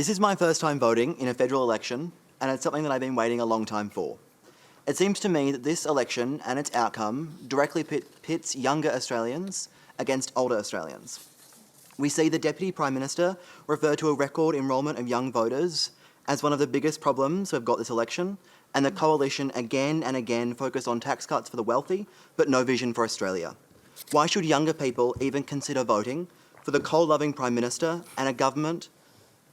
This is my first time voting in a federal election, and it's something that I've been waiting a long time for. It seems to me that this election and its outcome directly pits younger Australians against older Australians. We see the Deputy Prime Minister refer to a record enrolment of young voters as one of the biggest problems we've got this election, and the Coalition again and again focus on tax cuts for the wealthy, but no vision for Australia. Why should younger people even consider voting for the coal-loving Prime Minister and a government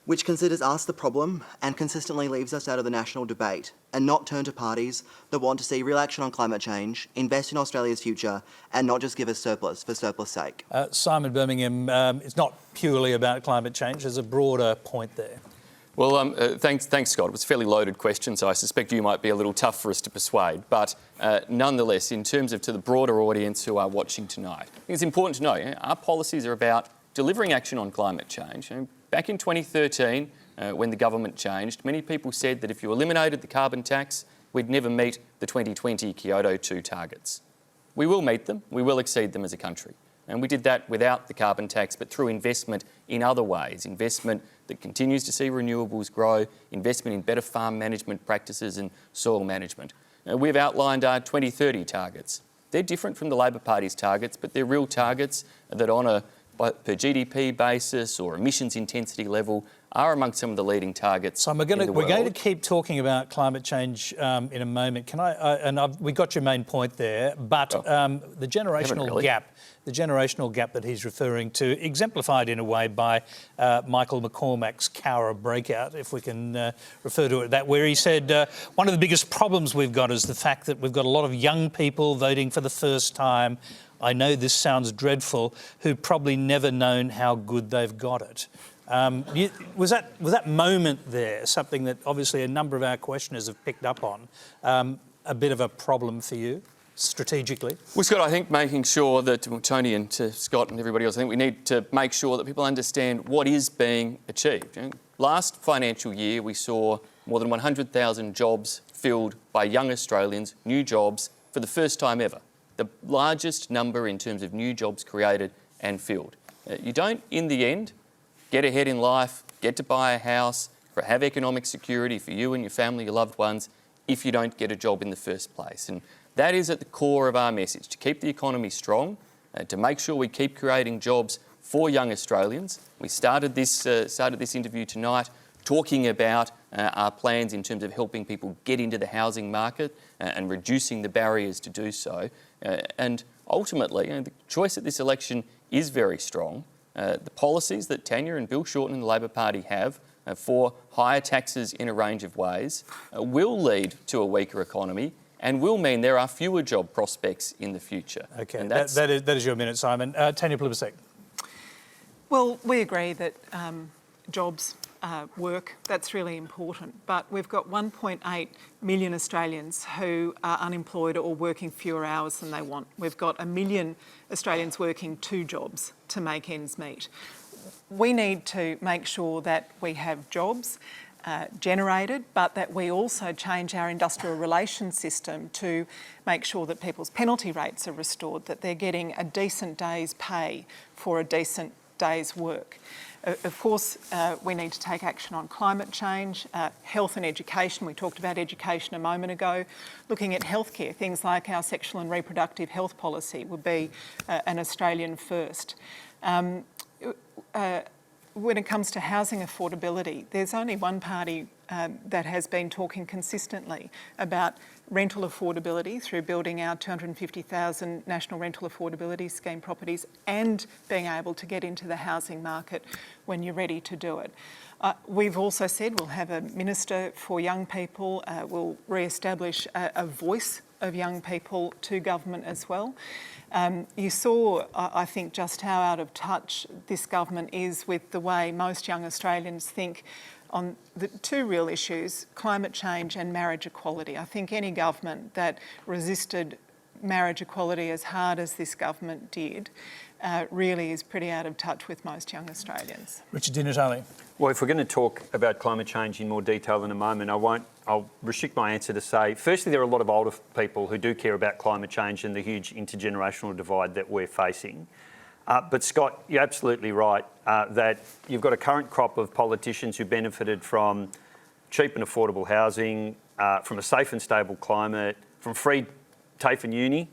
which considers us the problem and consistently leaves us out of the national debate, and not turn to parties that want to see real action on climate change, invest in Australia's future, and not just give us surplus for surplus sake? Simon Birmingham, it's not purely about climate change. There's a broader point there. Well, thanks, Scott. It was a fairly loaded question, so I suspect you might be a little tough for us to persuade. But nonetheless, in terms of to the broader audience who are watching tonight, I think it's important to know our policies are about delivering action on climate change. Back in 2013, when the government changed, many people said that if you eliminated the carbon tax, we'd never meet the 2020 Kyoto 2 targets. We will meet them, we will exceed them as a country. And we did that without the carbon tax, but through investment in other ways, investment that continues to see renewables grow, investment in better farm management practices and soil management. We've outlined our 2030 targets. They're different from the Labor Party's targets, but they're real targets that on a per GDP basis or emissions intensity level are among some of the leading targets. So we're going to keep talking about climate change in a moment. Can we got your main point there, but the generational gap that he's referring to, exemplified in a way by Michael McCormack's Cowra breakout, if we can refer to it that, where he said one of the biggest problems we've got is the fact that we've got a lot of young people voting for the first time. I know this sounds dreadful, who've probably never known how good they've got it. Was that moment there something that obviously a number of our questioners have picked up on, a bit of a problem for you strategically? Well, Scott, I think making sure that, Tony and to Scott and everybody else, I think we need to make sure that people understand what is being achieved. Last financial year, we saw more than 100,000 jobs filled by young Australians, new jobs, for the first time ever. The largest number in terms of new jobs created and filled. You don't, in the end, get ahead in life, get to buy a house, have economic security for you and your family, your loved ones, if you don't get a job in the first place. And that is at the core of our message, to keep the economy strong, to make sure we keep creating jobs for young Australians. We started this interview tonight talking about our plans in terms of helping people get into the housing market and reducing the barriers to do so. And ultimately, the choice at this election is very strong. The policies that Tanya and Bill Shorten and the Labor Party have for higher taxes in a range of ways will lead to a weaker economy and will mean there are fewer job prospects in the future. Okay, and that is your minute, Simon. Tanya Plibersek. Well, we agree that jobs, work, that's really important. But we've got 1.8 million Australians who are unemployed or working fewer hours than they want. We've got 1 million Australians working 2 jobs to make ends meet. We need to make sure that we have jobs generated, but that we also change our industrial relations system to make sure that people's penalty rates are restored, that they're getting a decent day's pay for a decent day's work. Of course, we need to take action on climate change, health and education. We talked about education a moment ago. Looking at healthcare, things like our sexual and reproductive health policy would be an Australian first. When it comes to housing affordability, there's only one party that has been talking consistently about rental affordability through building our 250,000 National Rental Affordability Scheme properties and being able to get into the housing market when you're ready to do it. We've also said we'll have a Minister for Young People, we'll re-establish a voice of young people to government as well. You saw, I think, just how out of touch this government is with the way most young Australians think on the 2 real issues, climate change and marriage equality. I think any government that resisted marriage equality as hard as this government did really is pretty out of touch with most young Australians. Richard Di Natale. Well, if we're going to talk about climate change in more detail in a moment, I'll restrict my answer to say, firstly, there are a lot of older people who do care about climate change and the huge intergenerational divide that we're facing. But Scott, you're absolutely right that you've got a current crop of politicians who benefited from cheap and affordable housing, from a safe and stable climate, from free TAFE and uni,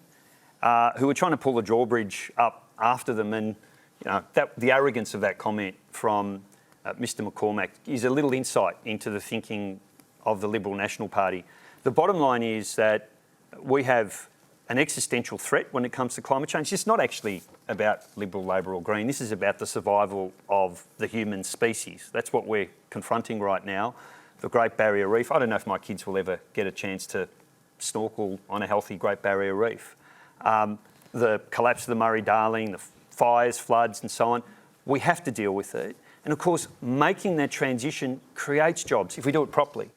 who are trying to pull the drawbridge up after them. And the arrogance of that comment from Mr McCormack is a little insight into the thinking of the Liberal National Party. The bottom line is that we have an existential threat when it comes to climate change. It's not actually about Liberal, Labor or Green. This is about the survival of the human species. That's what we're confronting right now. The Great Barrier Reef. I don't know if my kids will ever get a chance to snorkel on a healthy Great Barrier Reef. The collapse of the Murray-Darling, the fires, floods and so on. We have to deal with it. And of course, making that transition creates jobs if we do it properly.